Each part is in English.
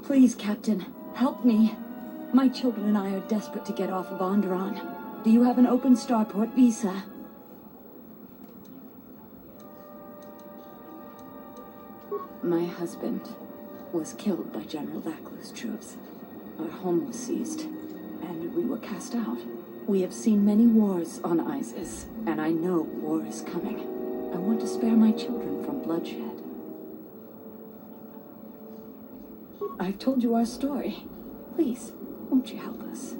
Please, Captain, help me. My children and I are desperate to get off of Onderon. Do you have an open starport visa? My husband was killed by General Vaklu's troops. Our home was seized, and we were cast out. We have seen many wars on Isis, and I know war is coming. I want to spare my children from bloodshed. I've told you our story. Please, won't you help us?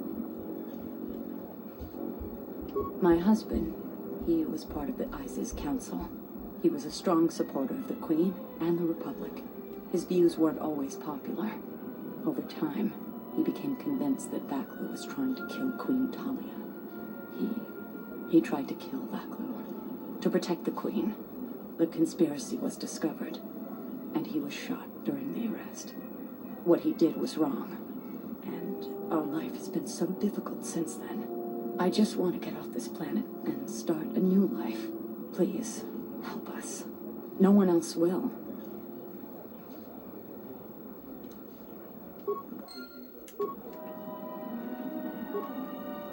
My husband, he was part of the ISIS Council. He was a strong supporter of the Queen and the Republic. His views weren't always popular. Over time, he became convinced that Vaklu was trying to kill Queen Talia. He tried to kill Vaklu. To protect the Queen, the conspiracy was discovered, and he was shot during the arrest. What he did was wrong, and our life has been so difficult since then. I just want to get off this planet and start a new life. Please, help us. No one else will.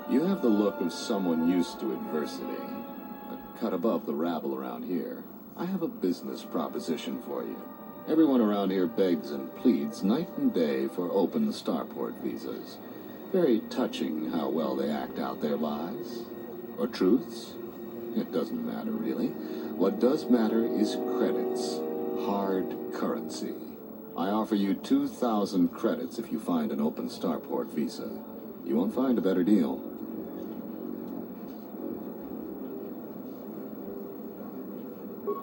You have the look of someone used to adversity, a cut above the rabble around here. I have a business proposition for you. Everyone around here begs and pleads night and day for open starport visas. Very touching how well they act out their lies. Or truths. It doesn't matter, really. What does matter is credits. Hard currency. I offer you 2,000 credits if you find an open starport visa. You won't find a better deal.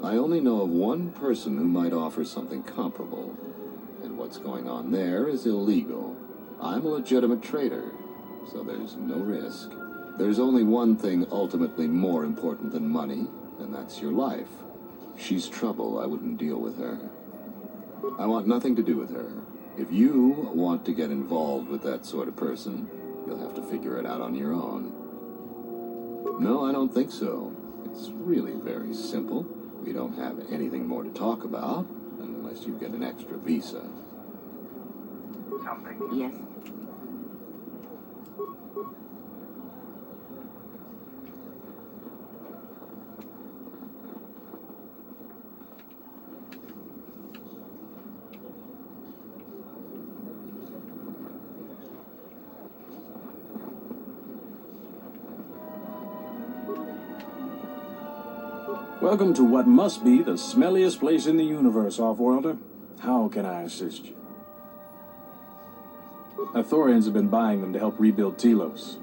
I only know of one person who might offer something comparable. And what's going on there is illegal. I'm a legitimate trader, so there's no risk. There's only one thing ultimately more important than money, and that's your life. She's trouble. I wouldn't deal with her. I want nothing to do with her. If you want to get involved with that sort of person, you'll have to figure it out on your own. No, I don't think so. It's really very simple. We don't have anything more to talk about, unless you get an extra visa. Something? Yes. Welcome to what must be the smelliest place in the universe, Off-Worlder. How can I assist you? Thorians have been buying them to help rebuild Telos.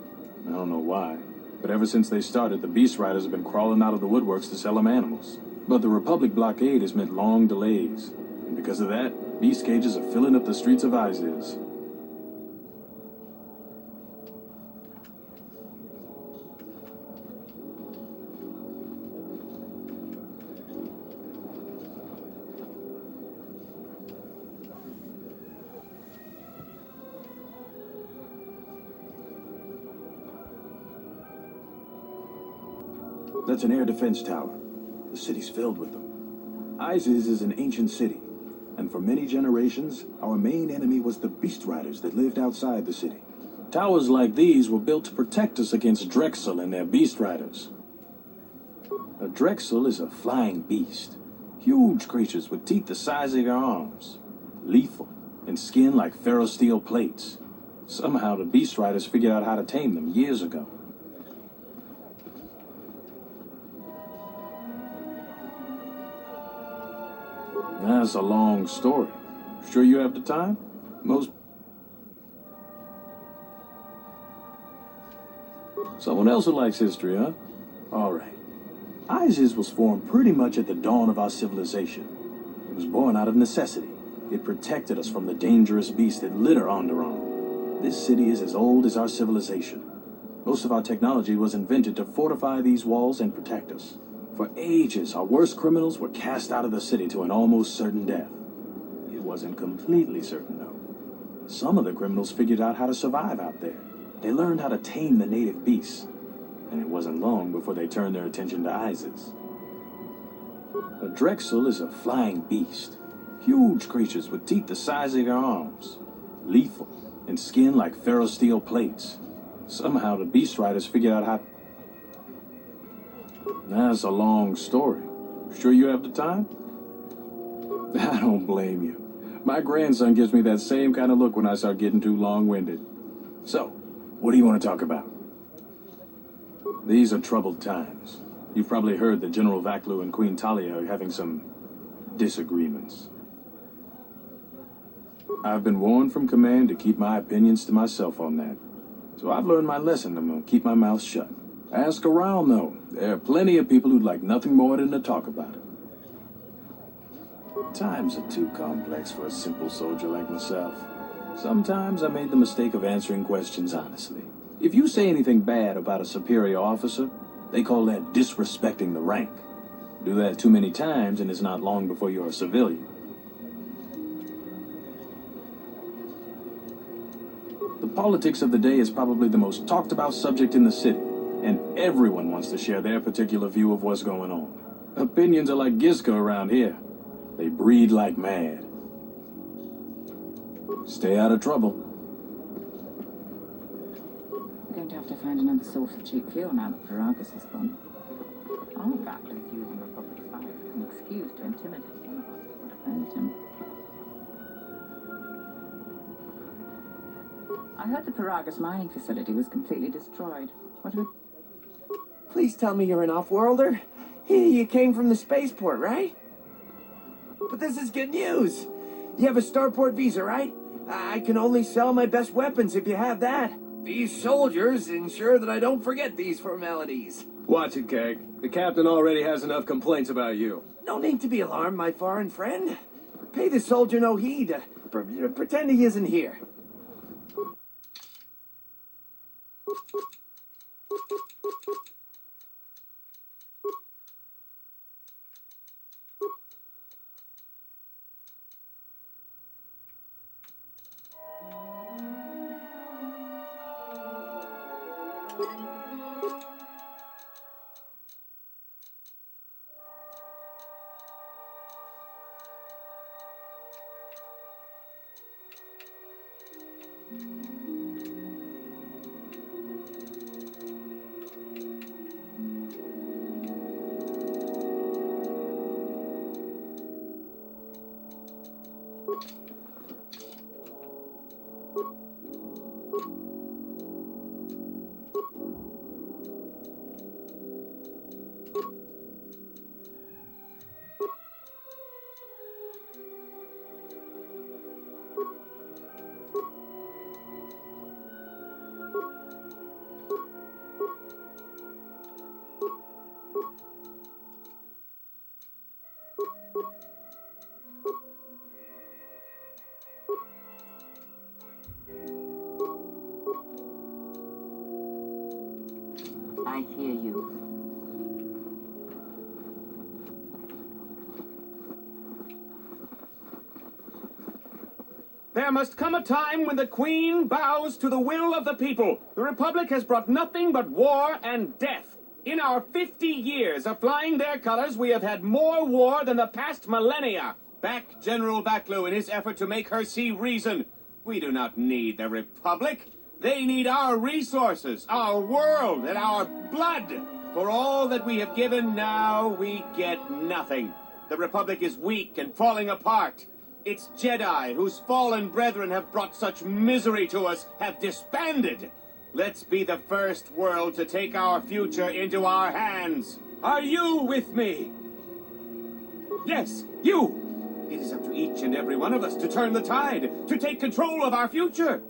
I don't know why, but ever since they started, the Beast Riders have been crawling out of the woodworks to sell them animals. But the Republic blockade has meant long delays, and because of that, beast cages are filling up the streets of Isis. That's an air defense tower. The city's filled with them. Isis is an ancient city, and for many generations, our main enemy was the Beast Riders that lived outside the city. Towers like these were built to protect us against Drexel and their Beast Riders. A Drexel is a flying beast. Huge creatures with teeth the size of your arms. Lethal, and skin like ferrosteel plates. Somehow the Beast Riders figured out how to tame them years ago. That's a long story. Sure you have the time? Someone else who likes history, huh? All right. Isis was formed pretty much at the dawn of our civilization. It was born out of necessity. It protected us from the dangerous beasts that litter Onderon. This city is as old as our civilization. Most of our technology was invented to fortify these walls and protect us. For ages, our worst criminals were cast out of the city to an almost certain death. It wasn't completely certain, though. Some of the criminals figured out how to survive out there. They learned how to tame the native beasts. And it wasn't long before they turned their attention to Isis. A Drexel is a flying beast. Huge creatures with teeth the size of your arms. lethal, and skin like ferrosteel plates. Somehow the Beast Riders figured out how... That's a long story. Sure you have the time? I don't blame you. My grandson gives me that same kind of look when I start getting too long-winded. So, what do you want to talk about? These are troubled times. You've probably heard that General Vaklu and Queen Talia are having some disagreements. I've been warned from command to keep my opinions to myself on that. So I've learned my lesson. I'm gonna keep my mouth shut. Ask around, though. There are plenty of people who'd like nothing more than to talk about it. Times are too complex for a simple soldier like myself. Sometimes I made the mistake of answering questions honestly. If you say anything bad about a superior officer, they call that disrespecting the rank. Do that too many times and it's not long before you're a civilian. The politics of the day is probably the most talked about subject in the city, and everyone wants to share their particular view of what's going on. Opinions are like Gizka around here. They breed like mad. Stay out of trouble. We're going to have to find another source of cheap fuel now that Paragus is gone. Our Vaklu is using Republic fire as an excuse to intimidate one of us that would offend him. I heard the Paragus mining facility was completely destroyed. What do we... Please tell me you're an off-worlder. You came from the spaceport, right? But this is good news. You have a starport visa, right? I can only sell my best weapons if you have that. These soldiers ensure that I don't forget these formalities. Watch it, Keg. The captain already has enough complaints about you. No need to be alarmed, my foreign friend. Pay the soldier no heed. Pretend he isn't here. I hear you. There must come a time when the Queen bows to the will of the people. The Republic has brought nothing but war and death. In our 50 years of flying their colors, we have had more war than the past millennia. Back General Vaklu in his effort to make her see reason. We do not need the Republic. They need our resources, our world, and our blood. For all that we have given, now we get nothing. The Republic is weak and falling apart. Its Jedi, whose fallen brethren have brought such misery to us, have disbanded. Let's be the first world to take our future into our hands. Are you with me? Yes, you! It is up to each and every one of us to turn the tide, to take control of our future.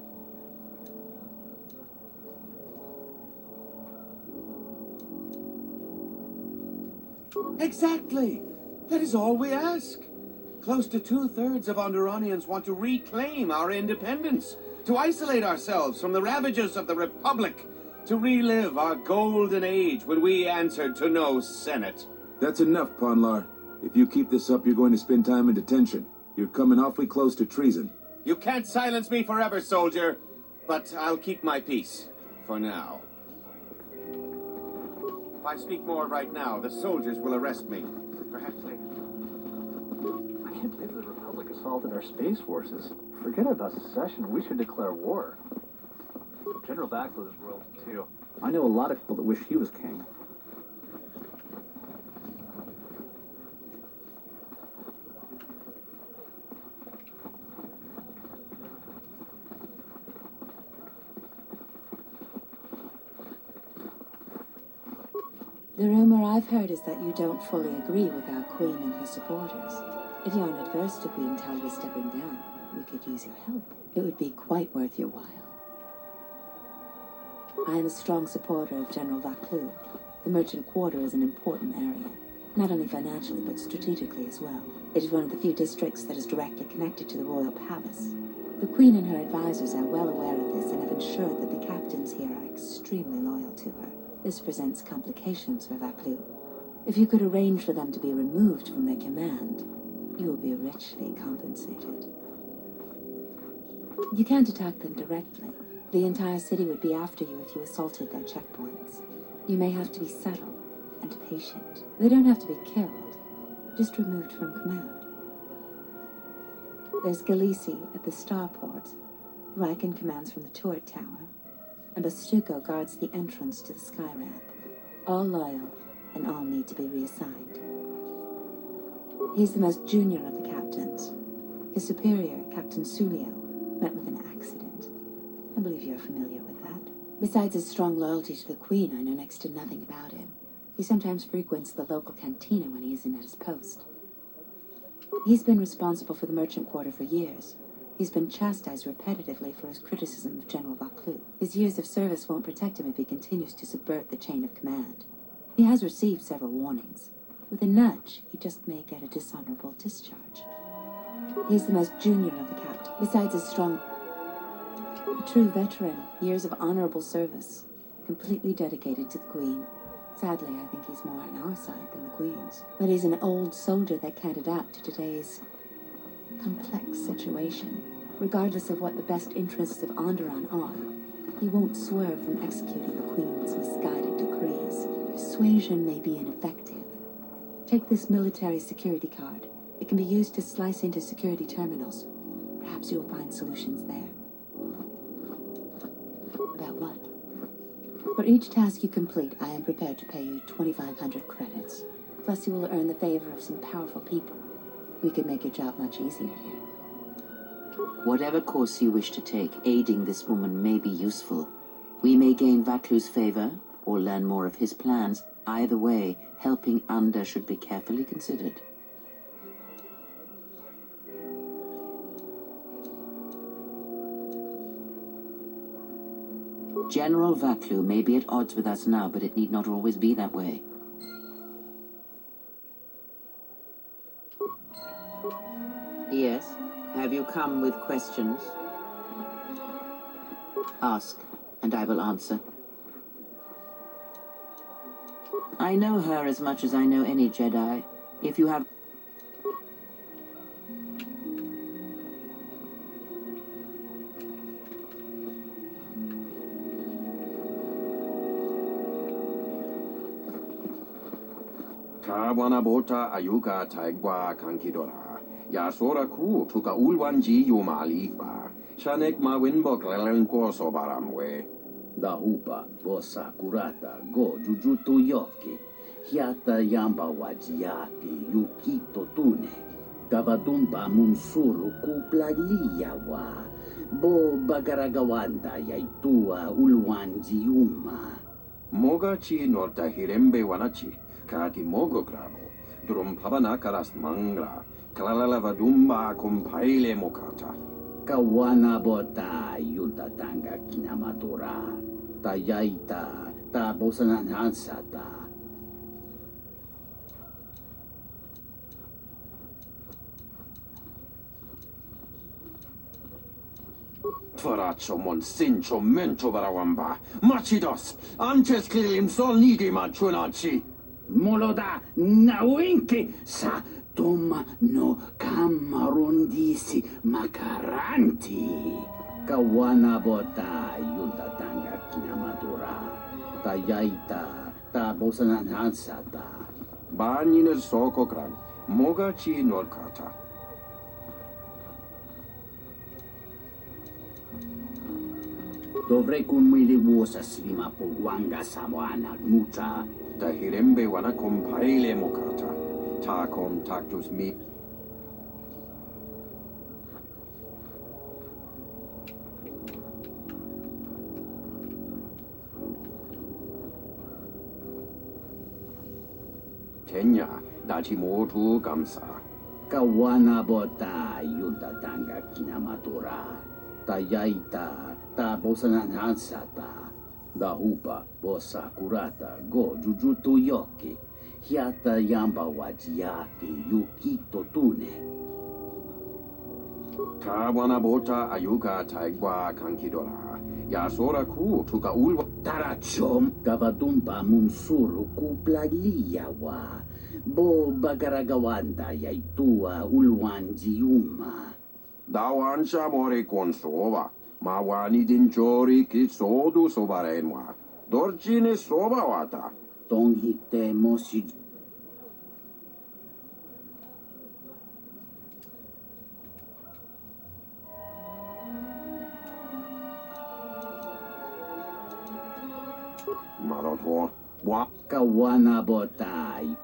Exactly. That is all we ask. Close to 2/3 of Onderonians want to reclaim our independence, to isolate ourselves from the ravages of the Republic, to relive our golden age when we answered to no Senate. That's enough, Ponlar. If you keep this up, you're going to spend time in detention. You're coming awfully close to treason. You can't silence me forever, soldier, but I'll keep my peace, for now. If I speak more right now, the soldiers will arrest me. Perhaps later. I can't believe the Republic assaulted our space forces. Forget about secession. We should declare war. General Vaxel is royalty, too. I know a lot of people that wish he was king. The rumor I've heard is that you don't fully agree with our Queen and her supporters. If you aren't adverse to Queen Talia stepping down, we could use your help. It would be quite worth your while. I am a strong supporter of General Vaclu. The merchant quarter is an important area, not only financially but strategically as well. It is one of the few districts that is directly connected to the royal palace. The Queen and her advisors are well aware of this and have ensured that the captains here are extremely loyal to her. This presents complications for Vaclu. If you could arrange for them to be removed from their command, you will be richly compensated. You can't attack them directly. The entire city would be after you if you assaulted their checkpoints. You may have to be subtle and patient. They don't have to be killed, just removed from command. There's Galisi at the starport. Riken commands from the turret tower, and Bastuco guards the entrance to the sky ramp. All loyal, and all need to be reassigned. He's the most junior of the captains. His superior, Captain Sulio, met with an accident. I believe you're familiar with that. Besides his strong loyalty to the Queen, I know next to nothing about him. He sometimes frequents the local cantina when he isn't at his post. He's been responsible for the merchant quarter for years. He's been chastised repetitively for his criticism of General Vaclu. His years of service won't protect him if he continues to subvert the chain of command. He has received several warnings. With a nudge, he just may get a dishonorable discharge. He's the most junior of the captain. Besides his strong... A true veteran, years of honorable service, completely dedicated to the Queen. Sadly, I think he's more on our side than the Queen's. But he's an old soldier that can't adapt to today's complex situation. Regardless of what the best interests of Onderon are, he won't swerve from executing the Queen's misguided decrees. Persuasion may be ineffective. Take this military security card. It can be used to slice into security terminals. Perhaps you'll find solutions there. About what? For each task you complete, I am prepared to pay you 2,500 credits. Plus you will earn the favor of some powerful people. We could make your job much easier here. Whatever course you wish to take, aiding this woman may be useful. We may gain Vaclu's favor, or learn more of his plans. Either way, helping Under should be carefully considered. General Vaclu may be at odds with us now, but it need not always be that way. Yes? Have you come with questions? Ask, and I will answer. I know her as much as I know any Jedi. If you have... Kawanabota ayuka taigwa kankidora. Yasora ku tuka ulwanji yumalifa. Shanek mawinbok lelenko sobaramwe. Dahupa, bosa kurata, go jujutu yoki. Hiata yamba wajiaki, yukito tune. Kavadumba munsuru kuplalia wa. Bo bagaragawanda yaitua ulwanji yuma. Mogachi norta hirembe wanachi. Kati mogo grano. Drum pabana karas mangra. Kalala vadumba compaile mokata. Kawana bota yunta tanga kinamatura. Tayaita, ta bosananansata. Faraccio monsincho mento varawamba. Machidos, antes kilim sol nidi machunachi. Moloda nawinki sa toma no kamarondisi makaranti. Kawana bota yunta tanga kinamatura. Tayaita, ta bosananansata. Banyin soko kran. Mogachi norkata. Dovrei kun milivuosa slima pulwanga sawana muta. Tahirembe wana kompaile mokata. Ta contactus mi. Tenya, dachi motu kamsa. Kawana bota yuta tanga kinamatura. Tayaita ta bosananansata. Dahupa bosa kurata go jujutu yoki. Hiata yamba wajiaki yukito tune. Ta wana bota ayuka taigwa kankidora. Yasora ku tuka ulwa. Tarachom kavadumpa munsuru kuplaliyawa. Bo bagaragawanda yaitua ulwanjiuma. Dawansha more consova. Mawani dinchori kitsodu sobarenwa. Dorchine soba wata. Tonghite mosi. Maroto. Wa. Kawana botai.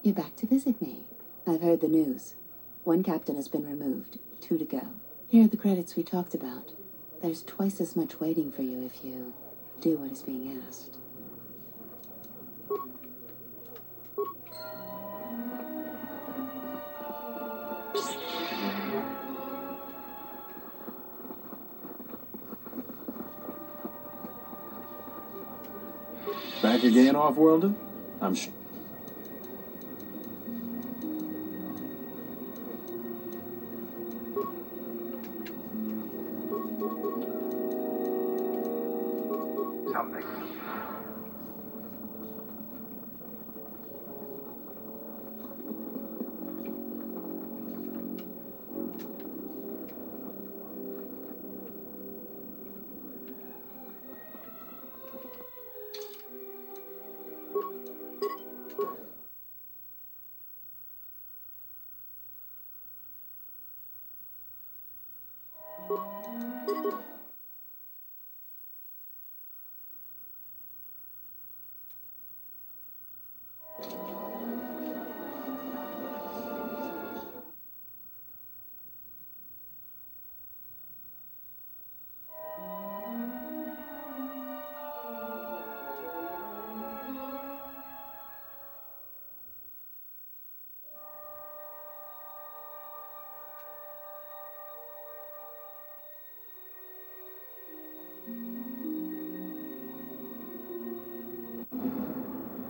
You're back to visit me. I've heard the news. One captain has been removed, 2 to go. Here are the credits we talked about. There's twice as much waiting for you if you do what is being asked. Back again, Off-Worlder? I'm sure. Something.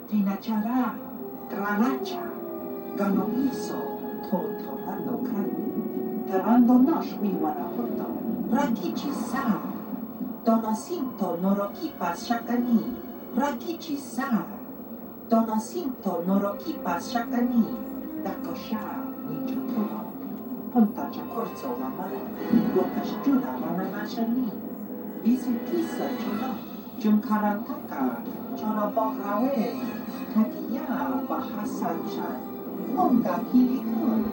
Tinachara, Granacha, Ganoiso, Tortorando Carni, Tarando Noshwi Wanahoto, Rakichi Sa, Donacinto Norokipa Shakani, Rakichi Sa, Donacinto Norokipa Shakani, Dakosha, Nichuturo, Ponta Chacorzo Lamana, Lokashjuna Mananashani, Visitisa Chuna, Jumkarantaka, Chona Bohrawe, Kakiya Bahasan Chan, Monga Kilikun.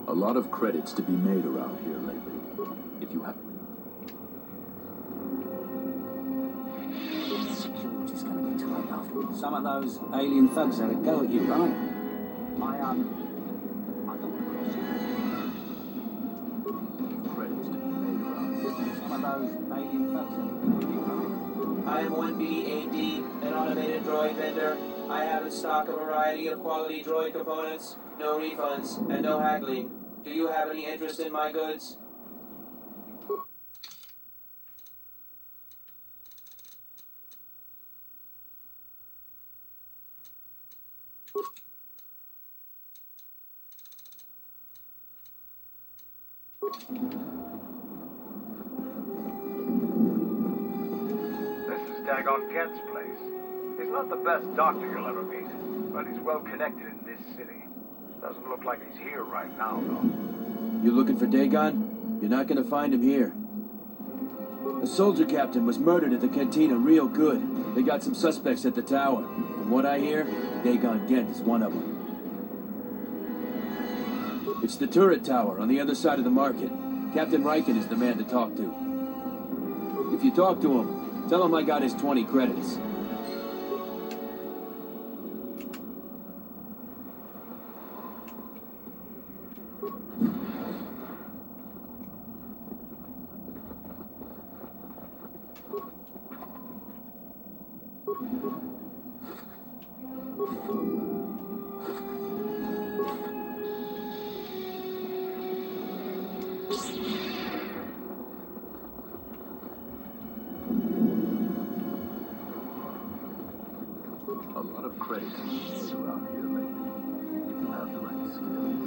A lot of credits to be made around here lately. If you have... Just gonna get tied off. Some of those alien thugs had a go at you, right? I don't want to cross you. Credits to be made around here. Some of those alien thugs had a go at you, right? I am 1BAD, an automated droid vendor. I have in stock a variety of quality droid components, no refunds, and no haggling. Do you have any interest in my goods? This is Dagon Kent's place. He's not the best doctor you'll ever meet, but he's well connected in this city. Doesn't look like he's here right now, though. You looking for Dagon? You're not gonna find him here. A soldier captain was murdered at the cantina real good. They got some suspects at the tower. From what I hear, Dagon Gent is one of them. It's the turret tower on the other side of the market. Captain Riken is the man to talk to. If you talk to him, tell him I got his 20 credits. A lot of credits to be made around here lately. If you have the right skills.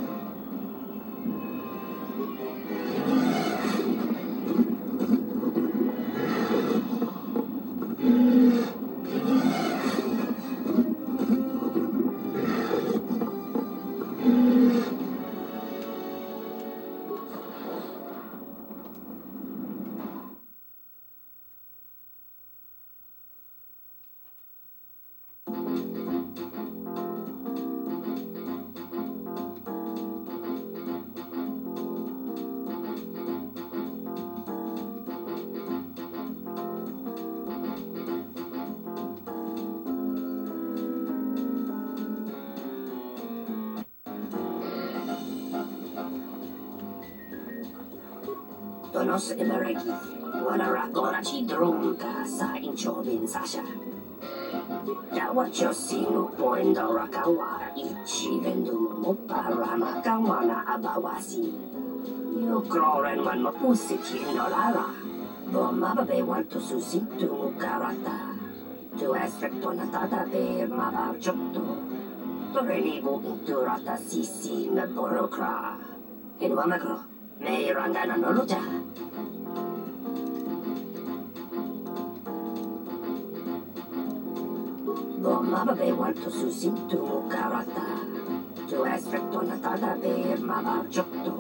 Donos Imereki, Wanara Gorachi Drumka sa Inchovin Sasha. Jawacho Sinu Poindo Rakawa, Ichi Vendu Muparama Kawana Abawasi. You Groren One Mapusiki Nolara. Bomabe want to susintu Mukarata. To aspect on a tata bear Mabar Jokto. To renibu Inturata Sisi Meborokra. In Wamagro. May Rangana Noluja. Bomabe want to susintu Mukarata. To aspect on a tata bear Mabar Jokto.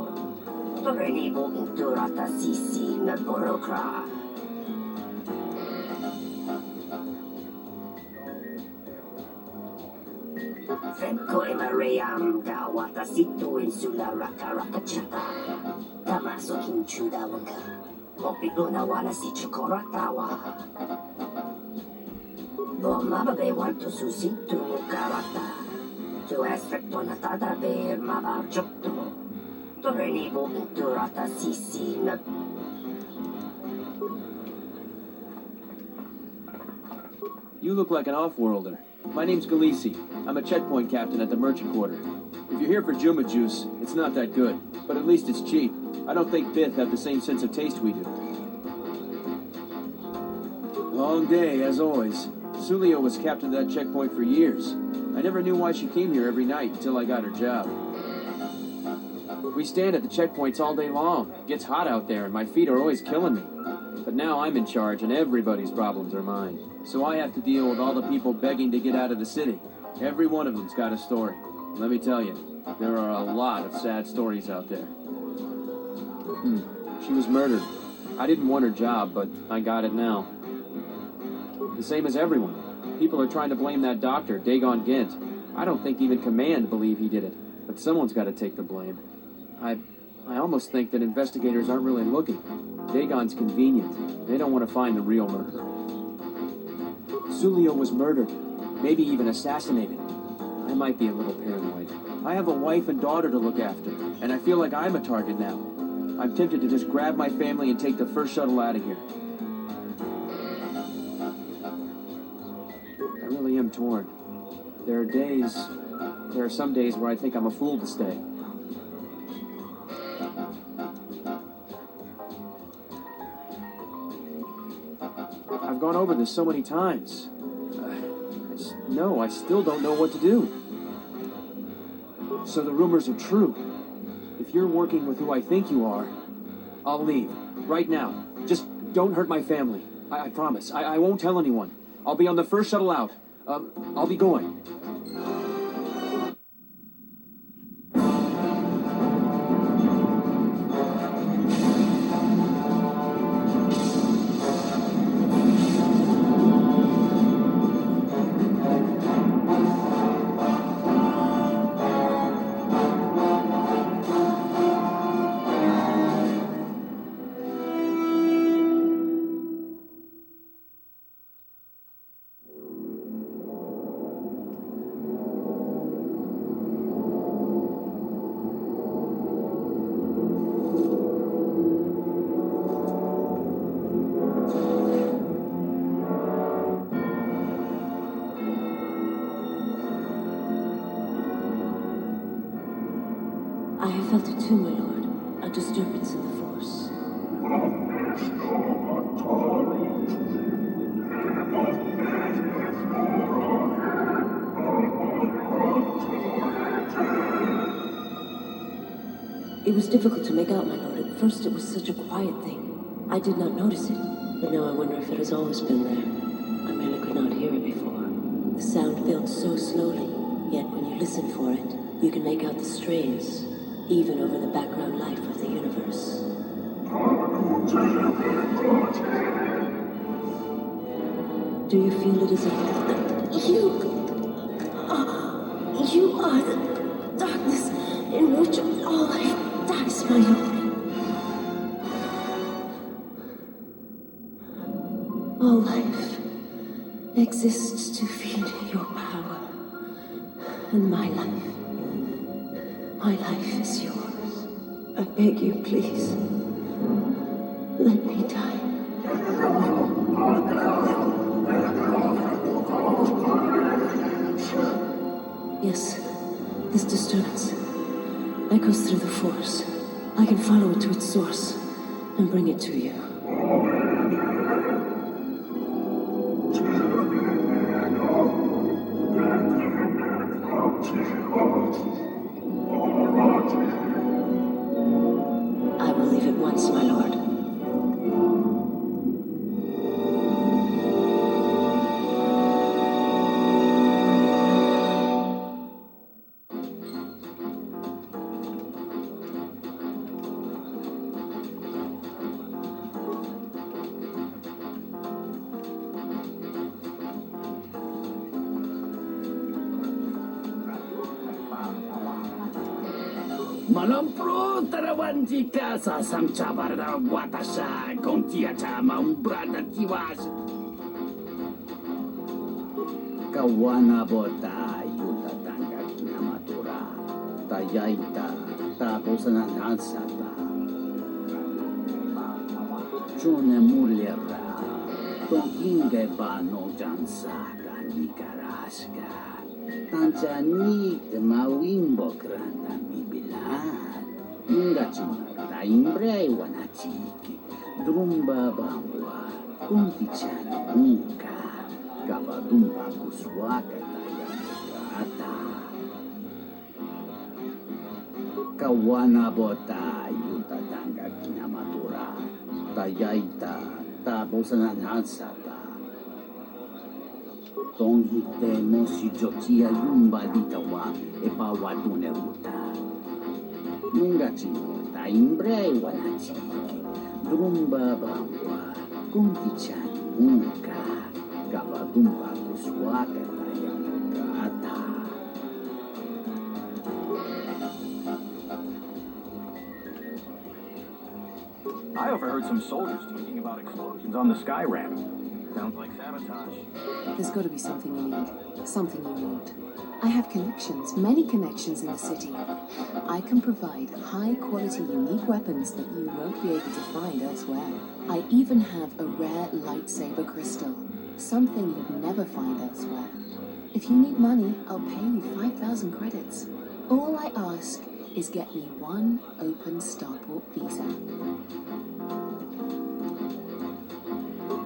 To renibu Inturata Sisi Meborokra. Fenko Emariam Gawata Situ Insula Raka Rakachata. Tamaso Kinchuda Wanga. Mopiguna Wana Sichukoratawa. Bomabe want to susintu Mukarata. To aspect on a tata bear Mabar Jokto. To renibu Inturata Sisi You look like an off-worlder. My name's Galisi. I'm a checkpoint captain at the merchant quarter. If you're here for Juma Juice, it's not that good, but at least it's cheap. I don't think Bith have the same sense of taste we do. Long day, as always. Sulio was captain of that checkpoint for years. I never knew why she came here every night until I got her job. We stand at the checkpoints all day long. It gets hot out there, and my feet are always killing me. But now I'm in charge, and everybody's problems are mine. So I have to deal with all the people begging to get out of the city. Every one of them's got a story. Let me tell you, there are a lot of sad stories out there. She was murdered. I didn't want her job, but I got it now. The same as everyone. People are trying to blame that doctor, Dagon Gint. I don't think even Command believe he did it, but someone's got to take the blame. I almost think that investigators aren't really looking. Dagon's convenient. They don't want to find the real murderer. Zulio was murdered, maybe even assassinated. I might be a little paranoid. I have a wife and daughter to look after, and I feel like I'm a target now. I'm tempted to just grab my family and take the first shuttle out of here. I really am torn. There are some days where I think I'm a fool to stay. I've gone over this so many times. I still don't know what to do. So the rumors are true. If you're working with who I think you are, I'll leave. Right now. Just don't hurt my family. I promise. I won't tell anyone. I'll be on the first shuttle out. I'll be going. I have felt it too, my lord. A disturbance in the Force. It was difficult to make out, my lord. At first it was such a quiet thing. I did not notice it. But now I wonder if it has always been there. I merely could not hear it before. The sound built so slowly, yet when you listen for it, you can make out the strains, even over the background life of the universe. Do you feel it as a... You are the darkness in which all life dies, my lord. All life exists to feed your power. And my life is yours. I beg you, please. Let me die. Yes, this disturbance echoes through the Force. I can follow it to its source and bring it to you. I will leave at once, my lord. Malampro tarawan jika sa samca barda watasa gontia chama umbrada tiwas. Kawana bota yuta tanga kinamatura. Tayaita tapos na nansata. Chone mulera. Tonginge ba no jansa kanikaraska. Tanzanit mawimbo granda mi bilan. Ingachuna taimbre wanachiki. Drumba bangwa. Kuntichan unka. Gabadumba kuswaka tayamurata. Kawana bota yuta tanga kinamatura. Tayaita tapos nansata. Tonghite mosi jotia lumba ditawa e pawatune ruta. Nungachi ta imbre wanachi. Drumba bangwa kuntichani muka. Kavadumba kuswaka tayamukata. I overheard some soldiers talking about explosions on the sky ramp. Sounds like sabotage. There's got to be something you need. Something you want. I have connections, many connections in the city. I can provide high-quality, unique weapons that you won't be able to find elsewhere. I even have a rare lightsaber crystal. Something you'd never find elsewhere. If you need money, I'll pay you 5,000 credits. All I ask is get me one open starport visa.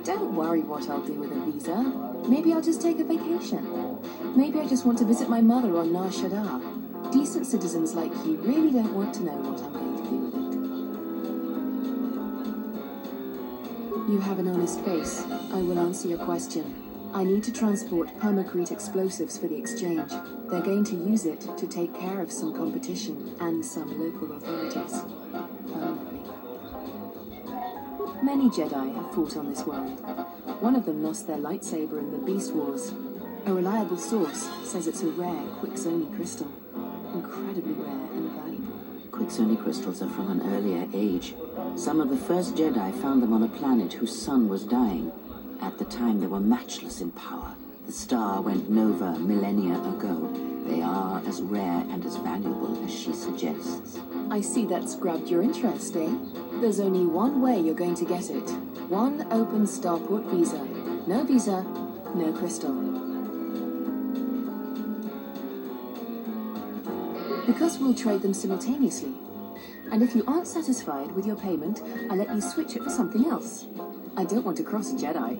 Don't worry what I'll do with a visa. Maybe I'll just take a vacation. Maybe I just want to visit my mother on Nar Shaddaa. Decent citizens like you really don't want to know what I'm going to do with it. You have an honest face. I will answer your question. I need to transport permacrete explosives for the exchange. They're going to use it to take care of some competition and some local authorities. Permanently. Many Jedi have fought on this world. One of them lost their lightsaber in the Beast Wars. A reliable source says it's a rare Quixoni crystal. Incredibly rare and valuable. Quixoni crystals are from an earlier age. Some of the first Jedi found them on a planet whose sun was dying. At the time, they were matchless in power. The star went nova millennia ago. They are as rare and as valuable as she suggests. I see that's grabbed your interest, eh? There's only one way you're going to get it. One open starport visa. No visa, no crystal. Because we'll trade them simultaneously. And if you aren't satisfied with your payment, I'll let you switch it for something else. I don't want to cross a Jedi.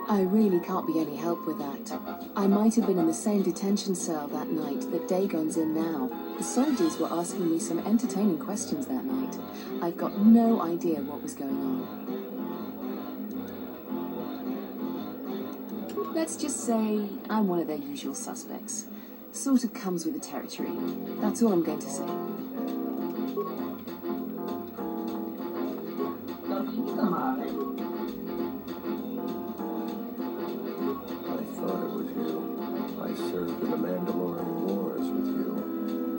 I really can't be any help with that. I might have been in the same detention cell that night that Dagon's in now. The soldiers were asking me some entertaining questions that night. I've got no idea what was going on. Let's just say I'm one of their usual suspects. Sort of comes with the territory. That's all I'm going to say. Served in the Mandalorian Wars with you.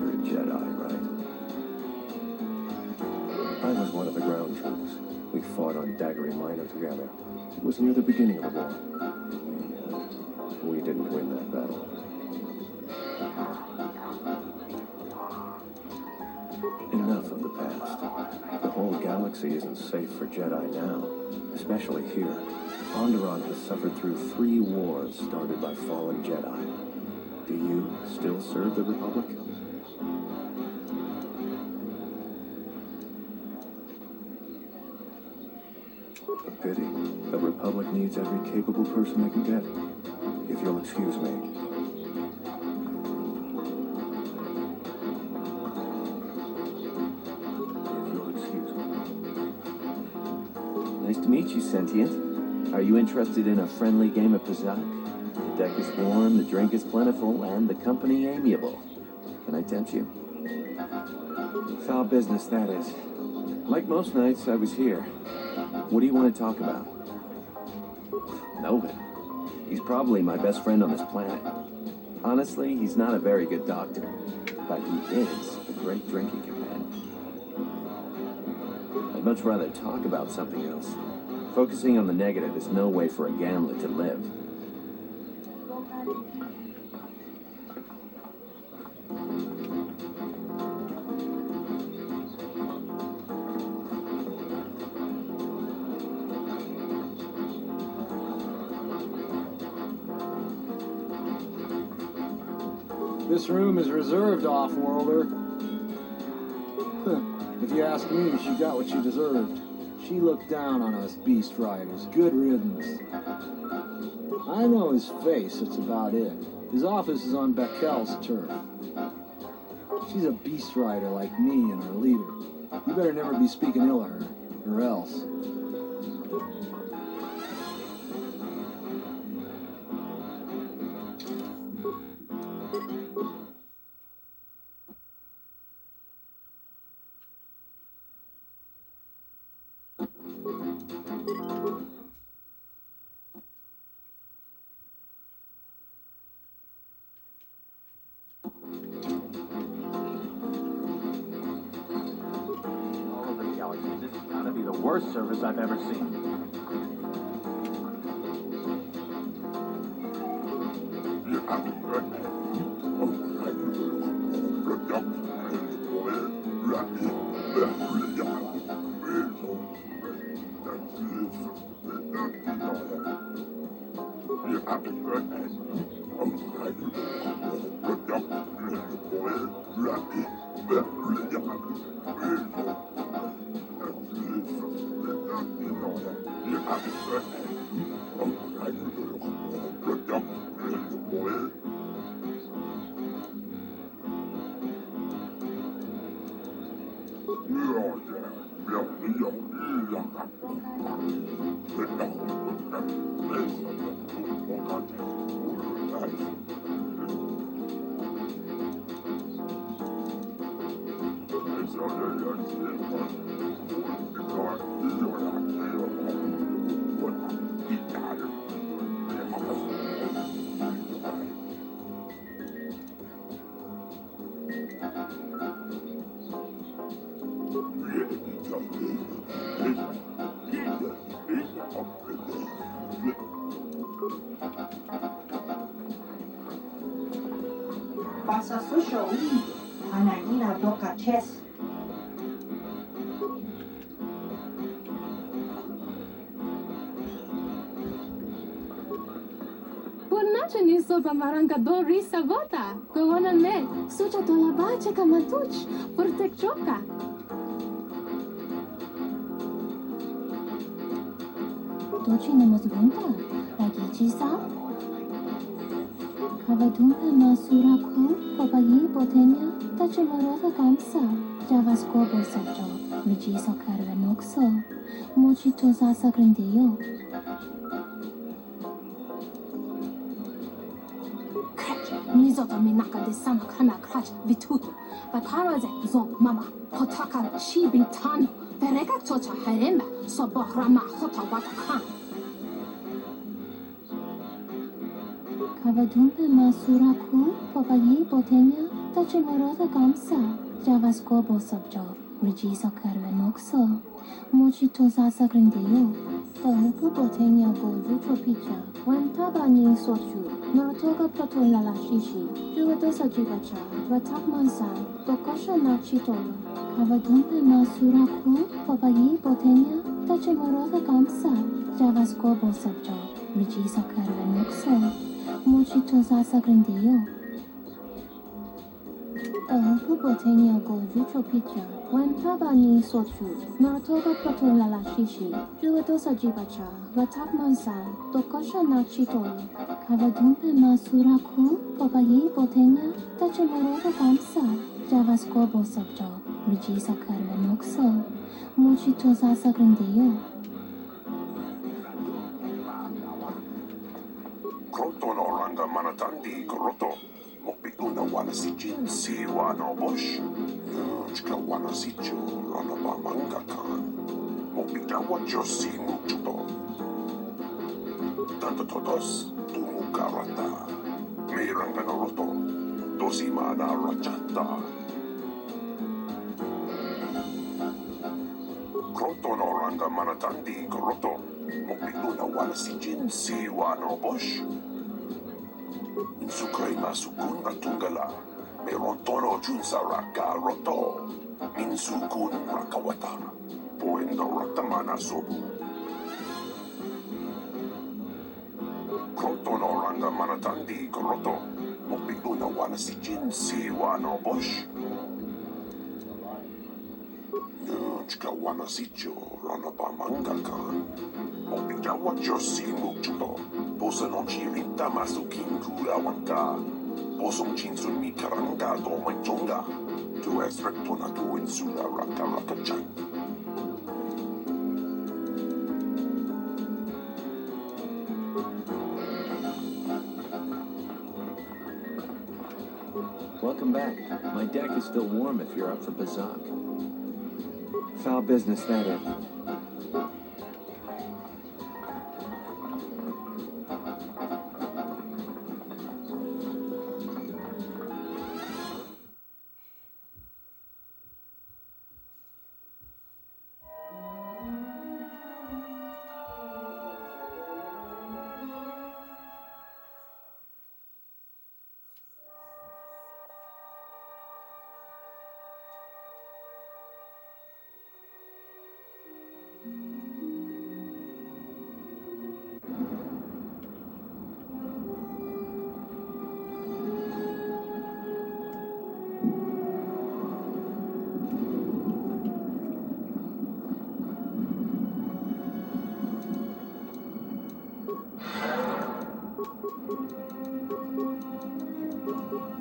You're a Jedi, right? I was one of the ground troops. We fought on Daggery Minor together. It was near the beginning of the war. We didn't win that battle. Enough of the past. The whole galaxy isn't safe for Jedi now, especially here. Onderon has suffered through 3 wars started by fallen Jedi. Do you still serve the Republic? A pity. The Republic needs every capable person they can get. If you'll excuse me. Nice to meet you, Sentient. Are you interested in a friendly game of Pazak? The deck is warm, the drink is plentiful, and the company amiable. Can I tempt you? It's our business, that is. Like most nights, I was here. What do you want to talk about? Novin. He's probably my best friend on this planet. Honestly, he's not a very good doctor, but he is a great drinking companion. I'd much rather talk about something else. Focusing on the negative is no way for a gambler to live. This room is reserved, off-worlder. If you ask me, she got what she deserved. She looked down on us beast riders. Good riddance. I know his face, that's about it. His office is on Beckel's turf. She's a beast rider like me and our leader. You better never be speaking ill of her, or else. All over the galaxy, this has got to be the worst service I've ever seen. Pasa susho ui, ananina doka chess. Pornače niso pa maranka do risa vota. Govona ne, suča to labače kamatuč, portek čoka. Doći nam zvunta, ragići sam. Kavadumpe masura ku, popaji potenja, da će morata kamsa. Java skobo sabjo, miji so karve nokso. Moči to zasa grindejo. Nizoto minaka de sama kana krach vitutu. Vataraze zo mama, potaka chi bintano. Vereka tocha haremba, so bahrama hota watakan. Kavadumpe masura ku, popaji potenja, da će morata kamsa. Java skobo sabjo, miji so karve nokso. Moči to zasa grindejo. Da hupu potenja go jutro picha. Wantaba ni sochu. Naratoga platola la shishi, jugadosa jibacha, vatak mansan, dokosha na chitolo. Kavadumpe masura ku, popayi potenya, tache morosa kamsa, java skobo sabjo, miji so karve nokso, mochi to zasa grindeyo. Hupu potenya go jutro picha, wantaba ni sochu, naratoga platola la shishi, jugadosa jibacha, vatak mansan, dokosha na chitolo. Kavadumpe masura ku, popayi potenya, tache morosa kamsa, java skobo sabjo, miji so karve nokso, mochi to zasa grindeyo. Kotor oranga manatandi koroto, mopikuna wana sijin si wana bosh, chka wana sichu rana ba manga kan, mopika wacho si muchuto. Tanto todos, karata, miranga naroto, dosimana rachata. Kotor oranga manatandi koroto, mopikuna wana sijin si wana bosh. Insukai masukun ratungala, merontono junsa raka roto, minsukun rakawata, poendo ratamana sobu. Kotor oranga manatandi koroto, mopikuna wana sijin si wana bosh. Chika wana sicho rana ba mangakan. Mopita wa josi mucho. Bosa non ci rita masukin kura wanka. Bosong chinsun mi karanga go mai tonga. Tu es rectona tu insula raka raka chan. Welcome back. My deck is still warm if you're up for Bazak. Foul business, that is.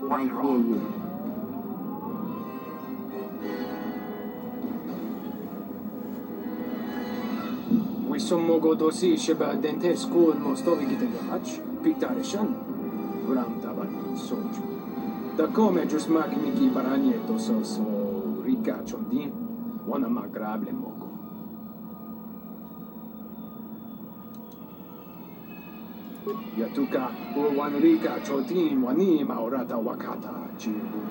I hear you. Wisommogo dosi sheba dente school mostovi gitengach, pitarishan, ram taban soju. Da come just magmiki baranieto so rica chondin, wana magrable mogo. Yatuka, wan rica chotin, wani maorata wakata, chibu.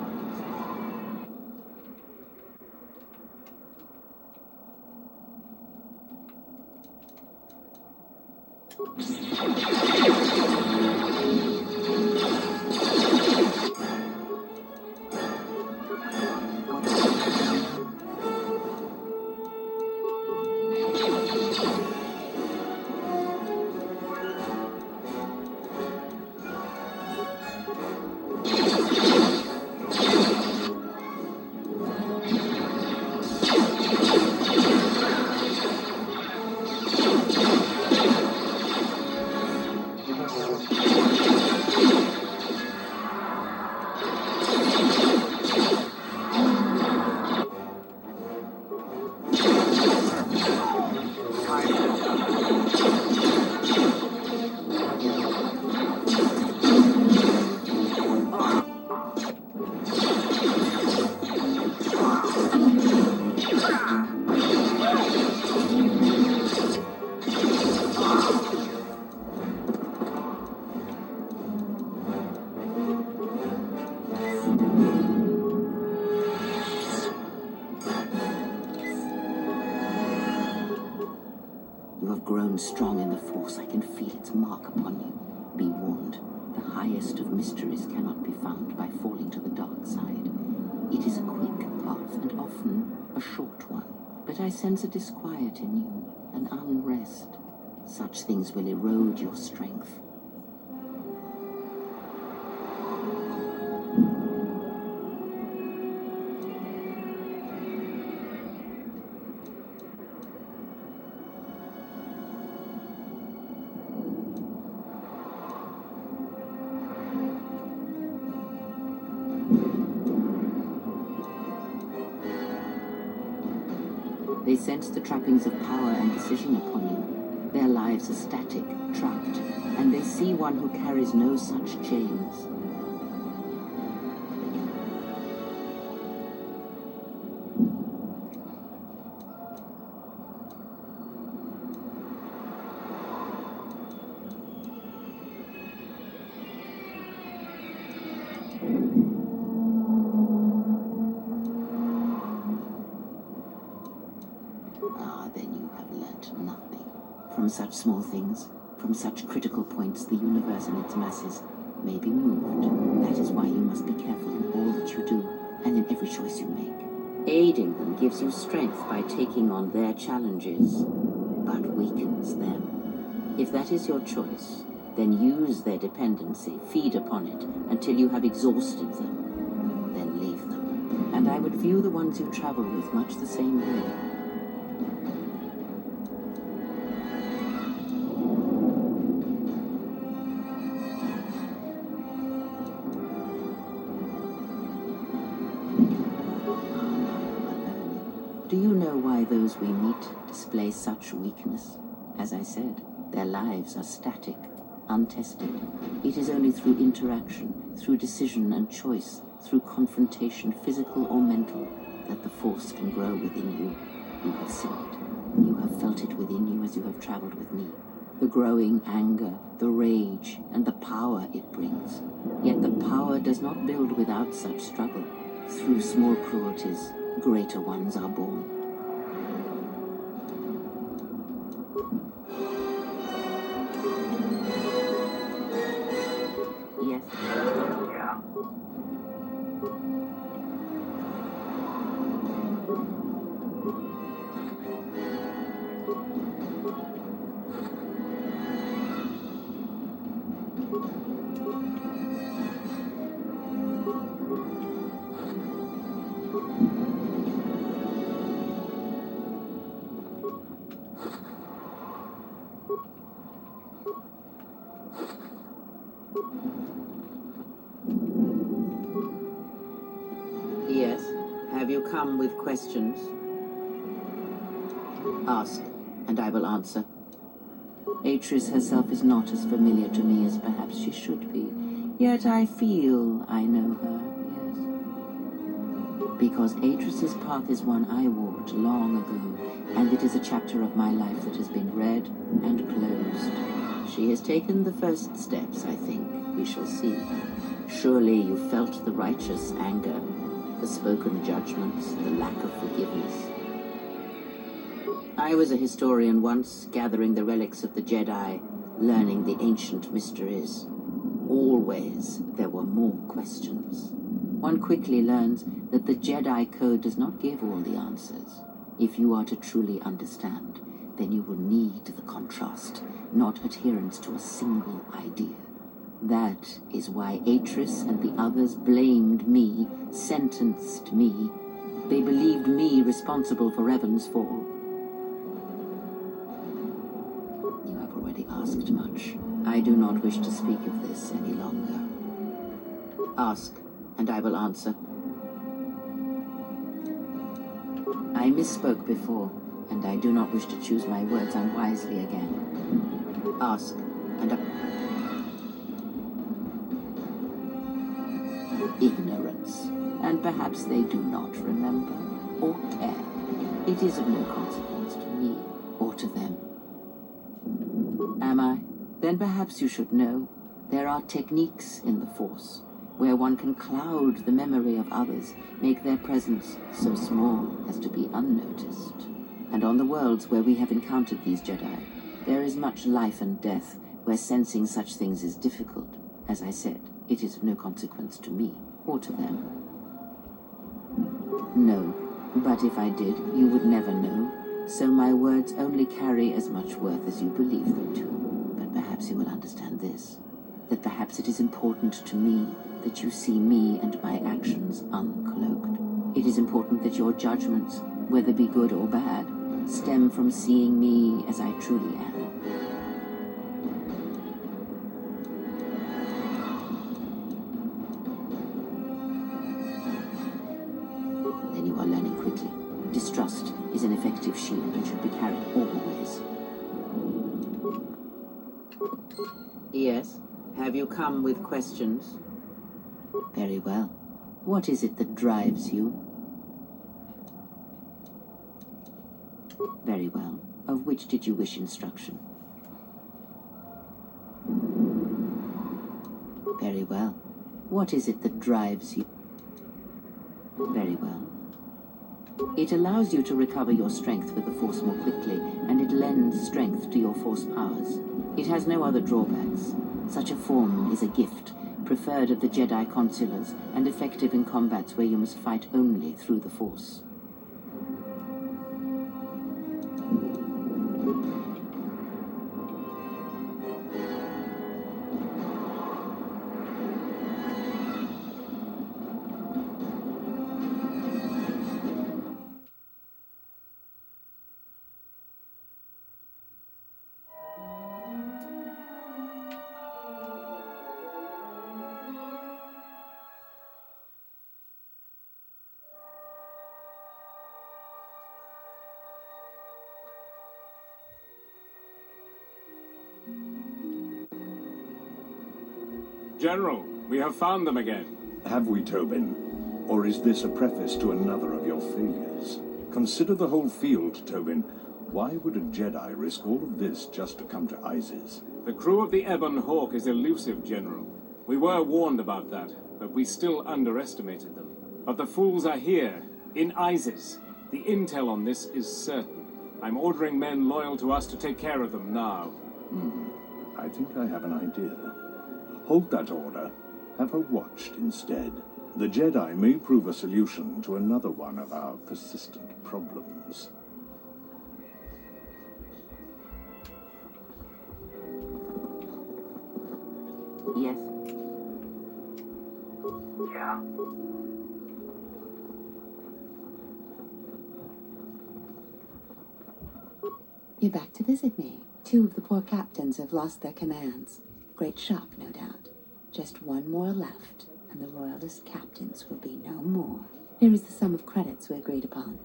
You have grown strong in the Force. I can feel its mark upon you. Be warned, the highest of mysteries cannot be found by falling to the dark side. It is a quick path, and often a short one. But I sense a disquiet in you, an unrest. Such things will erode your strength. They sense the trappings of power and decision upon you. Their lives are static, trapped, and they see one who carries no such chains. From such small things, from such critical points, the universe and its masses may be moved. That is why you must be careful in all that you do, and in every choice you make. Aiding them gives you strength by taking on their challenges, but weakens them. If that is your choice, then use their dependency, feed upon it, until you have exhausted them. Then leave them, and and I would view the ones you travel with much the same way. Do you know why those we meet display such weakness? As I said, their lives are static, untested. It is only through interaction, through decision and choice, through confrontation, physical or mental, that the force can grow within you. You have seen it. You have felt it within you as you have traveled with me. The growing anger, the rage, and the power it brings. Yet the power does not build without such struggle. Through small cruelties, greater ones are born. Yes? Yeah. Yes? Have you come with questions? Ask, and I will answer. Atris herself is not as familiar to me as perhaps she should be. Yet I feel I know her, yes. Because Atris's path is one I walked long ago, and it is a chapter of my life that has been read and closed. She has taken the first steps, I think. We shall see. Surely you felt the righteous anger, the spoken judgments, the lack of forgiveness. I was a historian once, gathering the relics of the Jedi, learning the ancient mysteries. Always there were more questions. One quickly learns that the Jedi Code does not give all the answers. If you are to truly understand, then you will need the contrast, not adherence to a single idea. That is why Atris and the others blamed me, sentenced me. They believed me responsible for Revan's fall. You have already asked much. I do not wish to speak of this any longer. Ask, and I will answer. I misspoke before, and I do not wish to choose my words unwisely again. Ask, and I... Ignorance, and perhaps they do not remember or care. It is of no consequence to me or to them. Am I? Then perhaps you should know there are techniques in the Force where one can cloud the memory of others, make their presence so small as to be unnoticed. And on the worlds where we have encountered these Jedi, there is much life and death where sensing such things is difficult. As I said, it is of no consequence to me or to them. No, but if I did, you would never know. So my words only carry as much worth as you believe them to. But perhaps you will understand this, that perhaps it is important to me that you see me and my actions uncloaked. It is important that your judgments, whether be good or bad, stem from seeing me as I truly am. Then you are learning quickly. Distrust is an effective shield and should be carried always. Yes? Have you come with questions? Very well. What is it that drives you? Very well. Of which did you wish instruction? Very well. What is it that drives you? Very well. It allows you to recover your strength with the Force more quickly, and it lends strength to your Force powers. It has no other drawbacks. Such a form is a gift, preferred of the Jedi consulars, and effective in combats where you must fight only through the Force. General, we have found them again. Have we, Tobin? Or is this a preface to another of your failures? Consider the whole field, Tobin. Why would a Jedi risk all of this just to come to Isis? The crew of the Ebon Hawk is elusive, General. We were warned about that, but we still underestimated them. But the fools are here, in Isis. The intel on this is certain. I'm ordering men loyal to us to take care of them now. I think I have an idea. Hold that order. Have her watched instead. The Jedi may prove a solution to another one of our persistent problems. Yes. Yeah? You're back to visit me. Two of the poor captains have lost their commands. Great shock, no doubt. Just one more left, and the Royalist captains will be no more. Here is the sum of credits we agreed upon.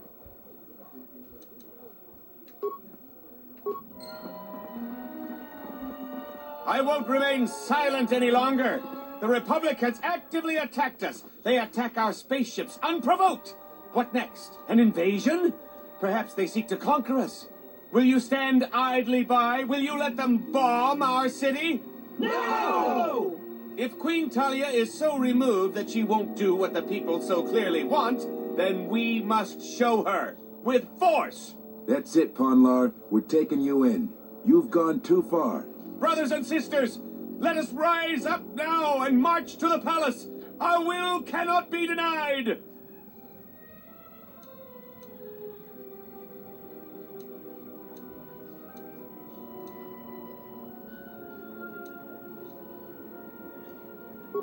I won't remain silent any longer. The Republic has actively attacked us. They attack our spaceships unprovoked. What next? An invasion? Perhaps they seek to conquer us. Will you stand idly by? Will you let them bomb our city? No! If Queen Talia is so removed that she won't do what the people so clearly want, then we must show her. With force! That's it, Ponlar. We're taking you in. You've gone too far. Brothers and sisters, let us rise up now and march to the palace. Our will cannot be denied.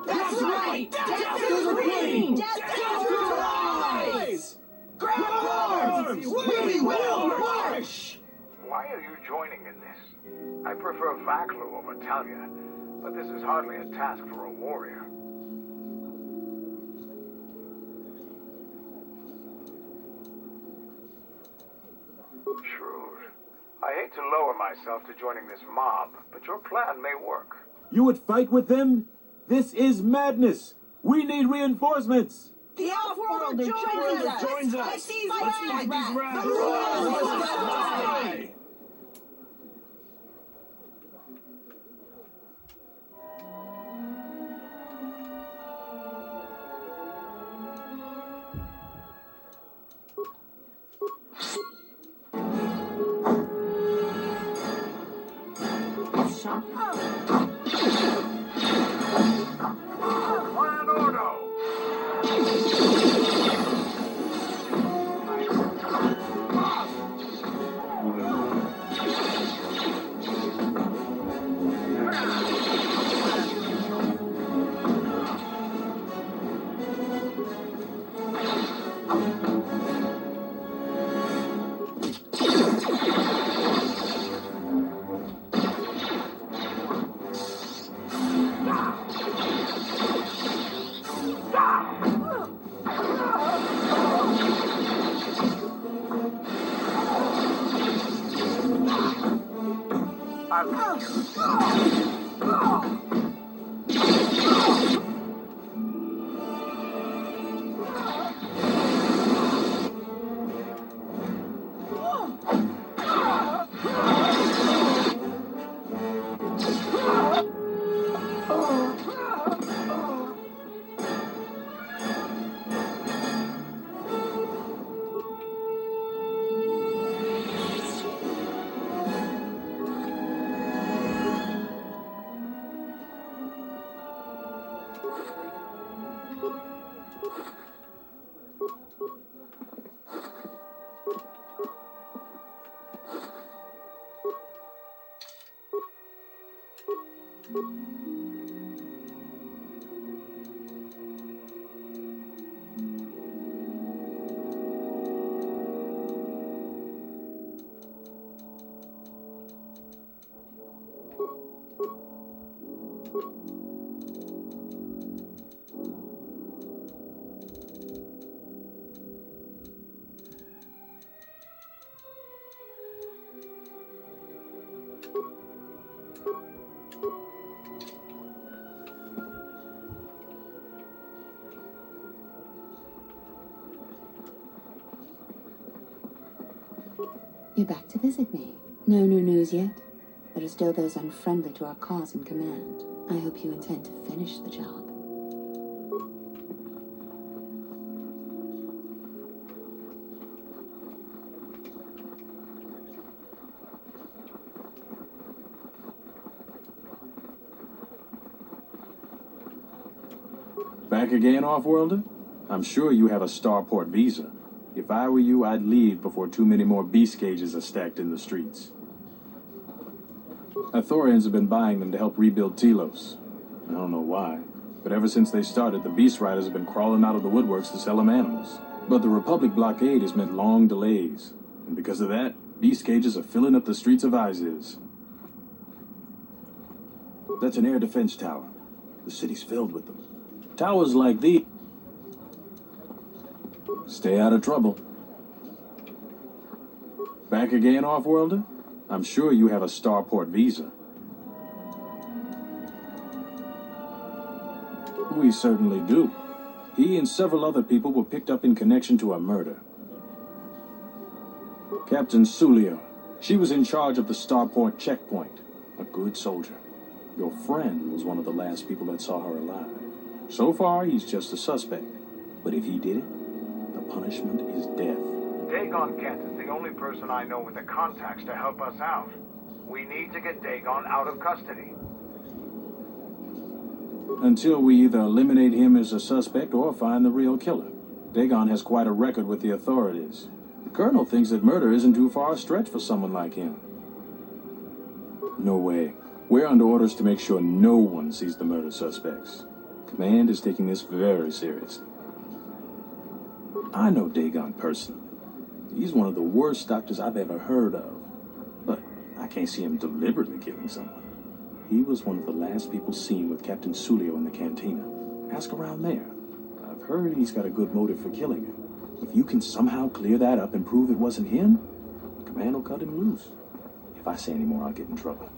That's right! Death to the Queen! Death to the rise! Grab arms! We will march! Why are you joining in this? I prefer Vaklu over Talia, but this is hardly a task for a warrior. Shrewd. I hate to lower myself to joining this mob, but your plan may work. You would fight with them? This is madness! We need reinforcements! The Outworlder joins us! Let's fight these rats! The Royals must die! You're back to visit me. No new news yet. There are still those unfriendly to our cause in command. I hope you intend to finish the job. Back again, Off-Worlder? I'm sure you have a starport visa. If I were you, I'd leave before too many more beast cages are stacked in the streets. Ithorians have been buying them to help rebuild Telos. I don't know why, but ever since they started, the Beast Riders have been crawling out of the woodworks to sell them animals. But the Republic blockade has meant long delays, and because of that, beast cages are filling up the streets of Isis. That's an air defense tower. The city's filled with them. Towers like these stay out of trouble. Back again, Off-Worlder? I'm sure you have a starport visa. We certainly do. He and several other people were picked up in connection to a murder. Captain Sulio. She was in charge of the starport checkpoint. A good soldier. Your friend was one of the last people that saw her alive. So far, he's just a suspect. But if he did it, the punishment is death. Dagon Kent is the only person I know with the contacts to help us out. We need to get Dagon out of custody. Until we either eliminate him as a suspect or find the real killer. Dagon has quite a record with the authorities. The Colonel thinks that murder isn't too far a stretch for someone like him. No way. We're under orders to make sure no one sees the murder suspects. Command is taking this very seriously. I know Dagon personally. He's one of the worst doctors I've ever heard of. But I can't see him deliberately killing someone. He was one of the last people seen with Captain Sulio in the cantina. Ask around there. I've heard he's got a good motive for killing him. If you can somehow clear that up and prove it wasn't him, Command will cut him loose. If I say any more, I'll get in trouble.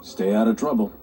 Stay out of trouble.